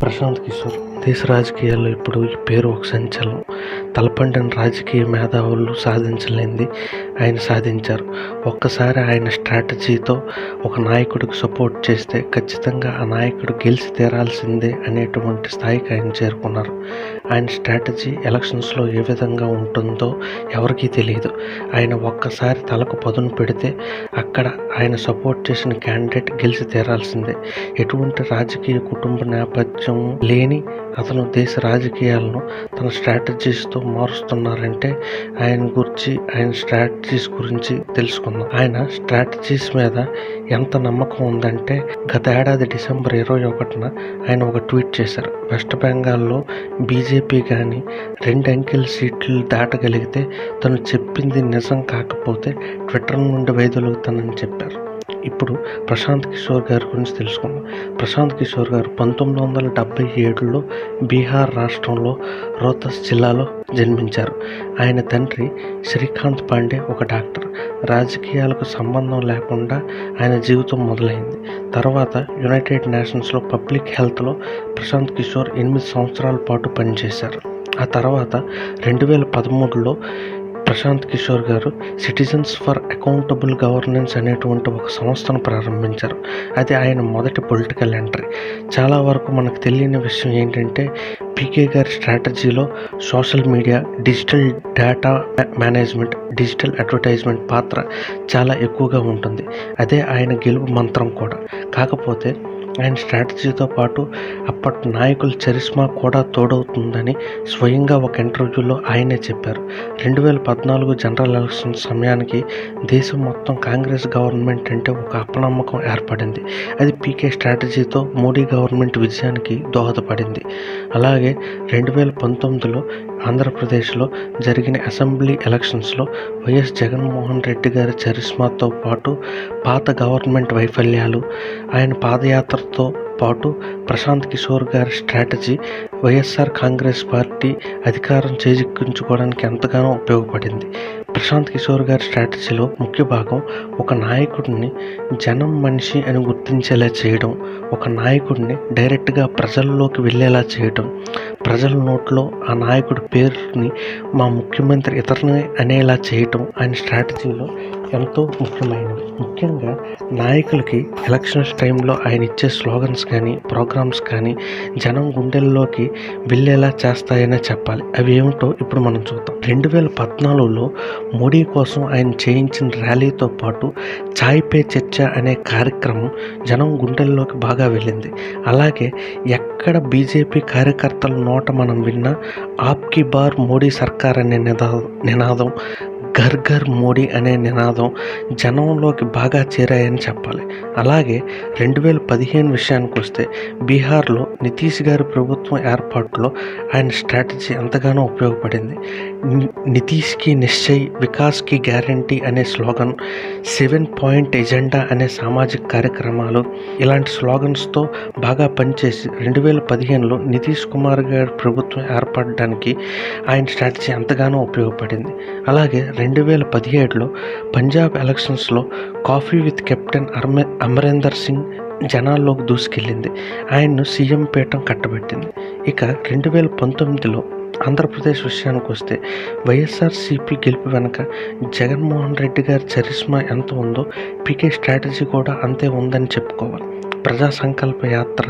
ప్రశాంత్ కిషోర్ దేశ రాజకీయాల్లో ఇప్పుడు ఈ పేరు ఒక సంచలనం. తలపండిన రాజకీయ మేధావులు సాధించలేనిది ఆయన సాధించారు. ఒక్కసారి ఆయన స్ట్రాటజీతో ఒక నాయకుడికి సపోర్ట్ చేస్తే ఖచ్చితంగా ఆ నాయకుడు గెలిచి తీరాల్సిందే అనేటువంటి స్థాయికి ఆయన చేరుకున్నారు. ఆయన స్ట్రాటజీ ఎలక్షన్స్లో ఏ విధంగా ఉంటుందో ఎవరికీ తెలియదు. ఆయన ఒక్కసారి తలకు పదును పెడితే అక్కడ ఆయన సపోర్ట్ చేసిన క్యాండిడేట్ గెలిచి తీరాల్సిందే. ఎటువంటి రాజకీయ కుటుంబ నేపథ్యం లేని అతను దేశ రాజకీయాలను తన స్ట్రాటజీస్తో మారుస్తున్నారంటే ఆయన స్ట్రాటజీస్ గురించి తెలుసుకుందాం. ఆయన స్ట్రాటజీస్ మీద ఎంత నమ్మకం ఉందంటే గత ఏడాది డిసెంబర్ 21న ఆయన ఒక ట్వీట్ చేశారు. వెస్ట్ బెంగాల్లో బీజేపీ కానీ 2 అంకెల సీట్లు దాటగలిగితే తను చెప్పింది నిజం కాకపోతే ట్విట్టర్ నుండి వైదొలుగుతానని చెప్పారు. ఇప్పుడు ప్రశాంత్ కిషోర్ గారి గురించి తెలుసుకుందాం. ప్రశాంత్ కిషోర్ గారు 1977లో బీహార్ రాష్ట్రంలో రోహ్తస్ జిల్లాలో జన్మించారు. ఆయన తండ్రి శ్రీకాంత్ పాండే ఒక డాక్టర్. రాజకీయాలకు సంబంధం లేకుండా ఆయన జీవితం మొదలైంది. తర్వాత యునైటెడ్ నేషన్స్లో పబ్లిక్ హెల్త్లో ప్రశాంత్ కిషోర్ 8 సంవత్సరాల పాటు పనిచేశారు. ఆ తర్వాత 2013లో ప్రశాంత్ కిషోర్ గారు సిటిజన్స్ ఫర్ అకౌంటబుల్ గవర్నెన్స్ అనేటువంటి ఒక సంస్థను ప్రారంభించారు. అది ఆయన మొదటి పొలిటికల్ ఎంట్రీ. చాలా వరకు మనకు తెలియని విషయం ఏంటంటే పీకే గారి స్ట్రాటజీలో social media, digital data management, digital advertisement పాత్ర చాలా ఎక్కువగా ఉంటుంది. అదే ఆయన గెలుపు మంత్రం కూడా. కాకపోతే ఆయన స్ట్రాటజీతో పాటు అప్పటి నాయకుల చరిస్మా కూడా తోడవుతుందని స్వయంగా ఒక ఇంటర్వ్యూలో ఆయనే చెప్పారు. 2014 జనరల్ ఎలక్షన్ సమయానికి దేశం మొత్తం కాంగ్రెస్ గవర్నమెంట్ అంటే ఒక అపనమ్మకం ఏర్పడింది. అది పీకే స్ట్రాటజీతో మోడీ గవర్నమెంట్ విజయానికి దోహదపడింది. అలాగే 2019లో ఆంధ్రప్రదేశ్లో జరిగిన అసెంబ్లీ ఎలక్షన్స్లో వైఎస్ జగన్మోహన్ రెడ్డి గారి చరిస్మాతో పాటు పాత గవర్నమెంట్ వైఫల్యాలు, ఆయన పాదయాత్రతో పాటు ప్రశాంత్ కిషోర్ గారి స్ట్రాటజీ వైఎస్ఆర్ కాంగ్రెస్ పార్టీ అధికారం చేజిక్కించుకోవడానికి ఎంతగానో ఉపయోగపడింది. ప్రశాంత్ కిషోర్ గారి స్ట్రాటజీలో ముఖ్య భాగం ఒక నాయకుడిని జనం మనిషి అని గుర్తించేలా చేయడం, ఒక నాయకుడిని డైరెక్ట్గా ప్రజల్లోకి వెళ్ళేలా చేయడం, ప్రజల నోట్లో ఆ నాయకుడి పేరుని మా ముఖ్యమంత్రి ఇతరుని అనేలా చేయటం ఆయన స్ట్రాటజీలో ఎంతో ముఖ్యమైనది. ముఖ్యంగా నాయకులకి ఎలక్షన్స్ టైంలో ఆయన ఇచ్చే స్లోగన్స్ కానీ ప్రోగ్రామ్స్ కానీ జనం గుండెల్లోకి వెళ్ళేలా చేస్తాయనే చెప్పాలి. అవి ఏమిటో ఇప్పుడు మనం చూద్దాం. 2014లో మోడీ కోసం ఆయన చేయించిన ర్యాలీతో పాటు చాయ్ పే చర్చ అనే కార్యక్రమం జనం గుండెల్లోకి బాగా వెళ్ళింది. అలాగే ఎక్కడ బీజేపీ కార్యకర్తల నోట మనం విన్నా ఆప్కి బార్ మోడీ సర్కార్ అనే నినాదం, ఘర్ ఘర్ మోడీ అనే నినాదం జనంలోకి బాగా చేరాయని చెప్పాలి. అలాగే 2015 విషయానికి వస్తే బీహార్లో నితీష్ గారి ప్రభుత్వం ఏర్పాటులో ఆయన స్ట్రాటజీ ఎంతగానో ఉపయోగపడింది. నితీష్కి నిశ్చయ్, వికాస్కి గ్యారంటీ అనే స్లోగన్, 7 పాయింట్ ఎజెండా అనే సామాజిక కార్యక్రమాలు, ఇలాంటి స్లోగన్స్తో బాగా పనిచేసి 2015లో నితీష్ కుమార్ గారి ప్రభుత్వం ఏర్పడడానికి ఆయన స్ట్రాటజీ ఎంతగానో ఉపయోగపడింది. అలాగే 2017లో పంజాబ్ ఎలక్షన్స్లో coffee with captain Amarender Singh జనాల్లోకి దూసుకెళ్ళింది. ఆయన్ను సీఎం పీఠం కట్టబెట్టింది. ఇక 2019లో ఆంధ్రప్రదేశ్ విషయానికి వస్తే వైఎస్ఆర్సీపీ గెలుపు వెనుక జగన్మోహన్ రెడ్డి గారి చరిస్మా ఎంత ఉందో పీకే స్ట్రాటజీ కూడా అంతే ఉందని చెప్పుకోవాలి. ప్రజా సంకల్ప యాత్ర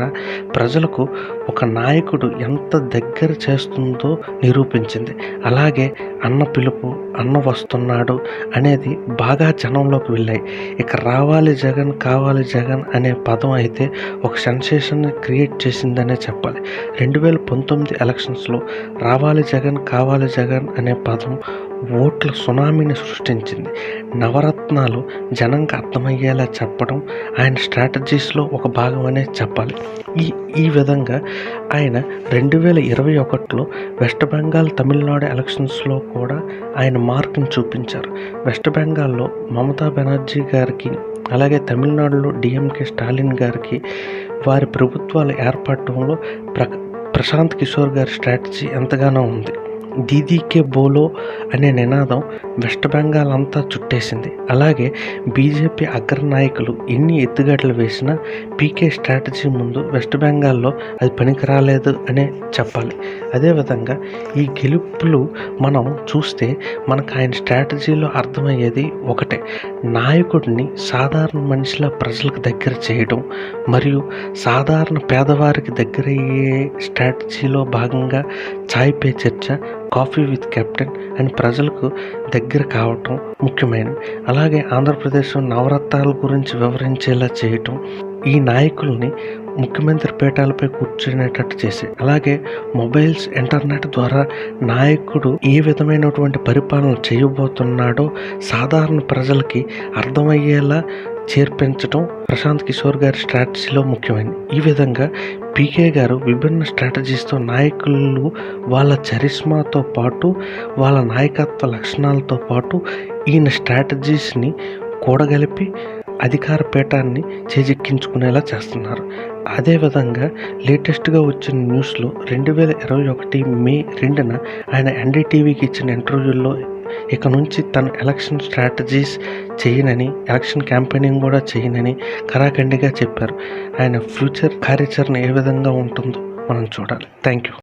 ప్రజలకు ఒక నాయకుడు ఎంత దగ్గర చేస్తుందో నిరూపించింది. అలాగే అన్న పిలుపు, అన్న వస్తున్నాడు అనేది బాగా జనంలోకి వెళ్ళాయి. ఇక రావాలి జగన్, కావాలి జగన్ అనే పదం అయితే ఒక సెన్సేషన్ క్రియేట్ చేసిందనే చెప్పాలి. 2019 ఎలక్షన్స్లో రావాలి జగన్, కావాలి జగన్ అనే పదం ఓట్ల సునామీని సృష్టించింది. నవరత్నాలు జనంకి అర్థమయ్యేలా చెప్పడం ఆయన స్ట్రాటజీస్లో ఒక భాగం అనే చెప్పాలి. ఈ విధంగా ఆయన 2021లో వెస్ట్ బెంగాల్, తమిళనాడు ఎలక్షన్స్లో కూడా ఆయన మార్క్ని చూపించారు. వెస్ట్ బెంగాల్లో మమతా బెనర్జీ గారికి, అలాగే తమిళనాడులో డిఎంకే స్టాలిన్ గారికి వారి ప్రభుత్వాలు ఏర్పడటంలో ప్రశాంత్ కిషోర్ గారి స్ట్రాటజీ ఎంతగానో ఉంది. దీదీకే బోలో అనే నినాదం వెస్ట్ బెంగాల్ అంతా చుట్టేసింది. అలాగే బీజేపీ అగ్రనాయకులు ఎన్ని ఎత్తుగడలు వేసినా పీకే స్ట్రాటజీ ముందు వెస్ట్ బెంగాల్లో అది పనికిరాలేదు అనే చెప్పాలి. అదేవిధంగా ఈ గెలుపులు మనం చూస్తే మనకు ఆయన స్ట్రాటజీలో అర్థమయ్యేది ఒకటే, నాయకుడిని సాధారణ మనిషిలా ప్రజలకు దగ్గర చేయడం మరియు సాధారణ పేదవారికి దగ్గరయ్యే స్ట్రాటజీలో భాగంగా చాయ్ పే చర్చ, కాఫీ విత్ కెప్టెన్ అని ప్రజలకు దగ్గర కావటం ముఖ్యమైనవి. అలాగే ఆంధ్రప్రదేశ్లో నవరత్నాల గురించి వివరించేలా చేయటం, ఈ నాయకుల్ని ముఖ్యమంత్రి పీఠాలపై కూర్చునేటట్టు చేసి, అలాగే మొబైల్స్, ఇంటర్నెట్ ద్వారా నాయకుడు ఏ విధమైనటువంటి పరిపాలన చేయబోతున్నాడో సాధారణ ప్రజలకి అర్థమయ్యేలా చేర్పించడం ప్రశాంత్ కిషోర్ గారి స్ట్రాటజీలో ముఖ్యమైనది. ఈ విధంగా పీకే గారు విభిన్న స్ట్రాటజీస్తో నాయకులు వాళ్ళ చరిష్మాతో పాటు వాళ్ళ నాయకత్వ లక్షణాలతో పాటు ఈయన స్ట్రాటజీస్ని కూడగలిపి అధికార పీఠాన్ని చేజిక్కించుకునేలా చేస్తున్నారు. అదేవిధంగా లేటెస్ట్గా వచ్చిన న్యూస్లో 2021 మే 2న ఆయన ఎన్డీటీవీకి ఇచ్చిన ఇంటర్వ్యూల్లో ఇక నుంచి తను ఎలక్షన్ స్ట్రాటజీస్ చేయనని, ఎలక్షన్ క్యాంపెయినింగ్ కూడా చేయనని ఖరాఖండిగా చెప్పారు. ఆయన ఫ్యూచర్ కార్యాచరణ ఏ విధంగా ఉంటుందో మనం చూడాలి. Thank you.